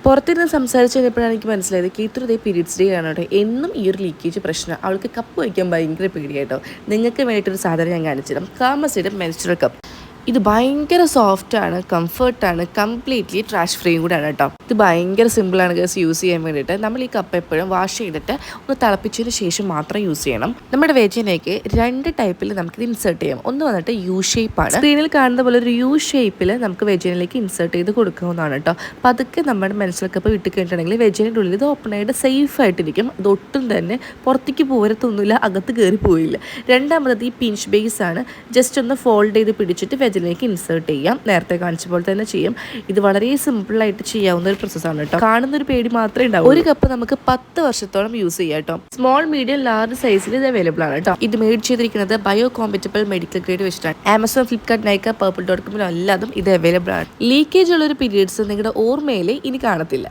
പുറത്തിരുന്ന് സംസാരിച്ച് കഴിഞ്ഞപ്പോഴാണ് എനിക്ക് മനസ്സിലായത് കേത്തു ദേ പീരീഡ്സ് ഡേ ആണ് കേട്ടോ. എന്നും ഈ ഒരു ലീക്കേജ് പ്രശ്നം. അവൾക്ക് കപ്പ് വയ്ക്കാൻ ഭയങ്കര പേടിയായിട്ടോ. നിങ്ങൾക്ക് വേണ്ടിയിട്ടൊരു സാധനം ഞാൻ കാണിച്ചിടാം. കാമസിയുടെ മെൻസ്ട്രുവൽ കപ്പ്. ഇത് ഭയങ്കര സോഫ്റ്റാണ്, കംഫർട്ടാണ്, കംപ്ലീറ്റ്ലി ട്രാഷ് ഫ്രീയും കൂടെയാണ് കേട്ടോ. ഇത് ഭയങ്കര സിമ്പിളാണ് ഗേൾസ് യൂസ് ചെയ്യാൻ വേണ്ടിയിട്ട്. നമ്മൾ ഈ കപ്പ് എപ്പോഴും വാഷ് ചെയ്തിട്ട് ഒന്ന് തിളപ്പിച്ചതിന് ശേഷം മാത്രം യൂസ് ചെയ്യണം. നമ്മുടെ വെജിനേക്ക് 2 ടൈപ്പിൽ നമുക്കിത് ഇൻസേർട്ട് ചെയ്യാം. ഒന്ന് വന്നിട്ട് യു ഷേപ്പാണ്. സ്ക്രീനിൽ കാണുന്ന പോലെ ഒരു യു ഷേപ്പിൽ നമുക്ക് വെജിനിലേക്ക് ഇൻസേർട്ട് ചെയ്ത് കൊടുക്കാവുന്നതാണ് കേട്ടോ. അപ്പോൾ അതൊക്കെ നമ്മുടെ മെൻസ്ട്രുവൽ കപ്പ് വിട്ട് കഴിഞ്ഞിട്ടുണ്ടെങ്കിൽ വെജിൻ്റെ ഉള്ളിൽ ഇത് ഓപ്പൺ ആയിട്ട് സേഫ് ആയിട്ടിരിക്കും. അത് ഒട്ടും തന്നെ പുറത്തേക്ക് പോരത്തൊന്നുമില്ല, അകത്ത് കയറി പോയില്ല. രണ്ടാമത് ഈ പിഞ്ച് ബേസ് ആണ്. ജസ്റ്റ് ഒന്ന് ഫോൾഡ് ചെയ്ത് പിടിച്ചിട്ട് വെജിനിലേക്ക് ഇൻസേർട്ട് ചെയ്യാം. നേരത്തെ കാണിച്ച പോലെ തന്നെ ചെയ്യും. ഇത് വളരെ സിമ്പിളായിട്ട് ചെയ്യാവുന്ന ഒരു പ്രോസസ്സാണ് കേട്ടോ. കാണുന്ന ഒരു പേടി മാത്രമേ ഉണ്ടാവും. ഒരു കപ്പ് നമുക്ക് 10 വർഷത്തോളം യൂസ് ചെയ്യാം കേട്ടോ. സ്മോൾ, മീഡിയം, ലാർജ് സൈസിൽ ഇത് അവൈലബിൾ ആണ് കേട്ടോ. ഇത് മെയ്ഡ് ചെയ്തിരിക്കുന്നത് ബയോ കോമ്പറ്റബിൾ മെഡിക്കൽ ഗ്രേഡ് വെച്ചിട്ടാണ്. ആമസോൺ, ഫ്ലിപ്കാർട്ട്, നൈക്ക, പർപ്പിൾ.com എല്ലാതും ഇത് അവൈലബിൾ ആണ്. ലീക്കേജ് ഉള്ള ഒരു പീരീഡ്സ് നിങ്ങളുടെ ഓർമ്മയിൽ ഇനി കാണത്തില്ല.